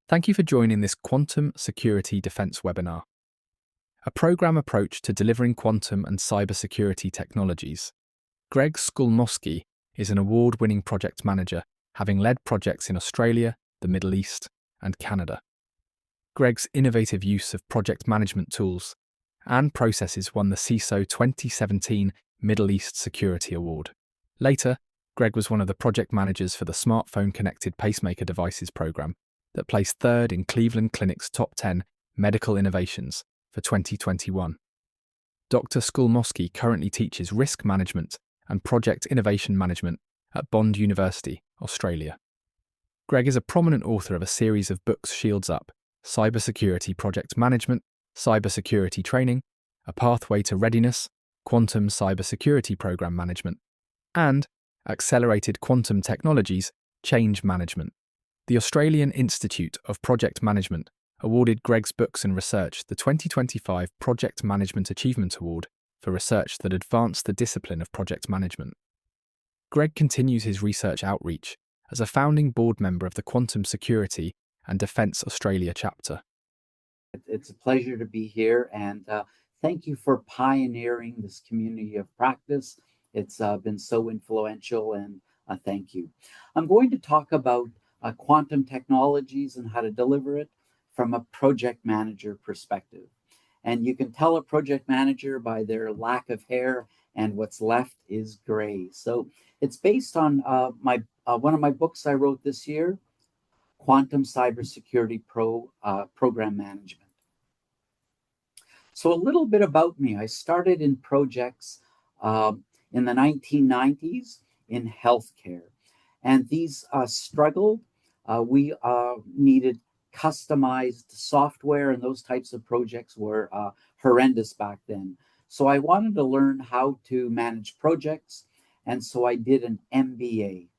Thank you for joining this Quantum Security Defense webinar, a program approach to delivering quantum and cybersecurity technologies. Greg Skulmoski is an award-winning project manager, having led projects in Australia, the Middle East, and Canada. Greg's innovative use of project management tools and processes won the CISO 2017 Middle East Security Award. Later, Greg was one of the project managers for the Smartphone Connected Pacemaker Devices program that placed third in Cleveland Clinic's top 10 medical innovations for 2021. Dr. Skulmoski currently teaches risk management and project innovation management at Bond University, Australia. Greg is a prominent author of a series of books: Shields Up, Cybersecurity Project Management, Cybersecurity Training, A Pathway to Readiness, Quantum Cybersecurity Program Management, and Accelerated Quantum Technologies, Change Management. The Australian Institute of Project Management awarded Greg's books and research the 2025 Project Management Achievement Award for research that advanced the discipline of project management. Greg continues his research outreach as a founding board member of the Quantum Security and Defence Australia chapter. It's a pleasure to be here, and thank you for pioneering this community of practice. It's been so influential, and thank you. I'm going to talk about quantum technologies and how to deliver it from a project manager perspective. And you can tell a project manager by their lack of hair, and what's left is gray. So it's based on one of my books I wrote this year, Quantum Cybersecurity Program Management. So a little bit about me. I started in projects in the 1990s in healthcare, and these struggled. We needed customized software, and those types of projects were horrendous back then. So I wanted to learn how to manage projects, and so I did an MBA.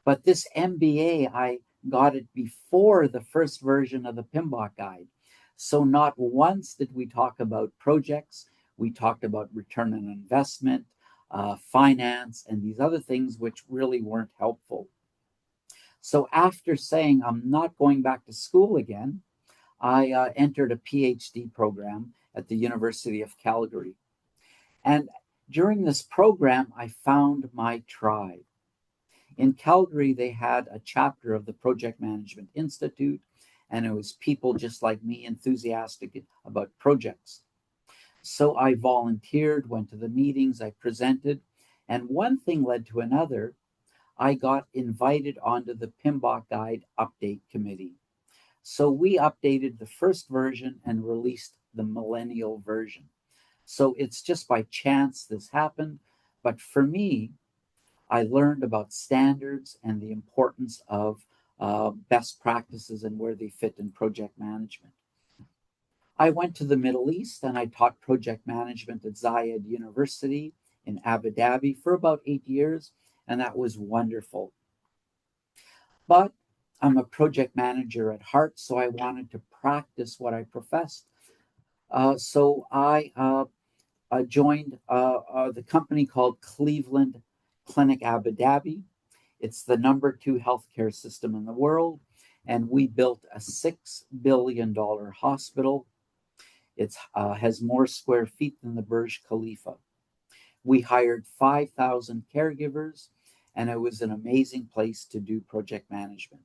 But this MBA, I got it before the first version of the PMBOK guide. So not once did we talk about projects. We talked about return on investment, finance, and these other things which really weren't helpful. So after saying I'm not going back to school again, I entered a PhD program at the University of Calgary. And during this program, I found my tribe. In Calgary, they had a chapter of the Project Management Institute, and it was people just like me, enthusiastic about projects. So I volunteered, went to the meetings, I presented, and one thing led to another. I got invited onto the PMBOK Guide Update Committee. So we updated the first version and released the millennial version. So it's just by chance this happened, but for me, I learned about standards and the importance of best practices and where they fit in project management. I went to the Middle East and I taught project management at Zayed University in Abu Dhabi for about 8 years, and that was wonderful. But I'm a project manager at heart, so I wanted to practice what I professed. So I joined the company called Cleveland Clinic Abu Dhabi. It's the #2 healthcare system in the world, and we built a $6 billion hospital. It has more square feet than the Burj Khalifa. We hired 5,000 caregivers, and it was an amazing place to do project management.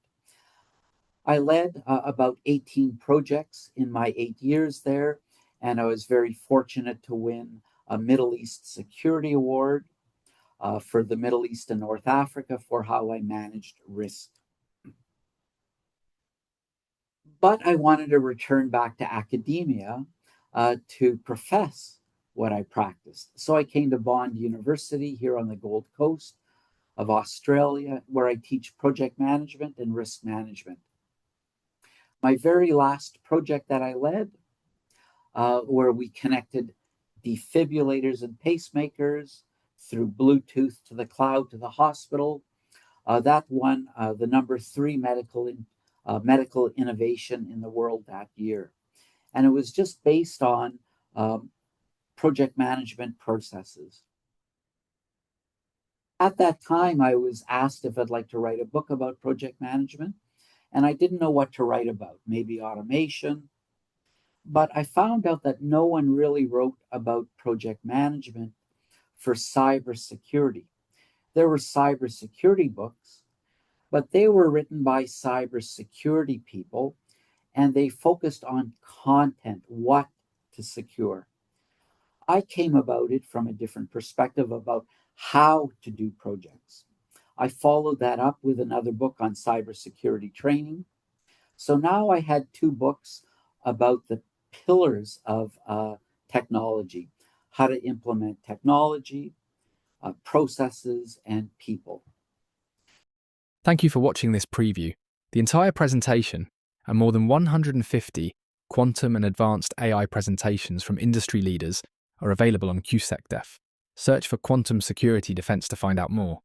I led about 18 projects in my 8 years there, and I was very fortunate to win a Middle East Security Award for the Middle East and North Africa for how I managed risk. But I wanted to return back to academia to profess what I practiced. So I came to Bond University here on the Gold Coast of Australia, where I teach project management and risk management. My very last project that I led, where we connected defibrillators and pacemakers through Bluetooth to the cloud to the hospital, that won the #3 medical innovation in the world that year. And it was just based on project management processes. At that time, I was asked if I'd like to write a book about project management, and I didn't know what to write about, maybe automation. But I found out that no one really wrote about project management for cybersecurity. There were cybersecurity books, but they were written by cybersecurity people and they focused on content, what to secure. I came about it from a different perspective about how to do projects. I followed that up with another book on cybersecurity training. So now I had two books about the pillars of technology, how to implement technology, processes, and people. Thank you for watching this preview. The entire presentation and more than 150 quantum and advanced AI presentations from industry leaders are available on QSecDef. Search for Quantum Security Defense to find out more.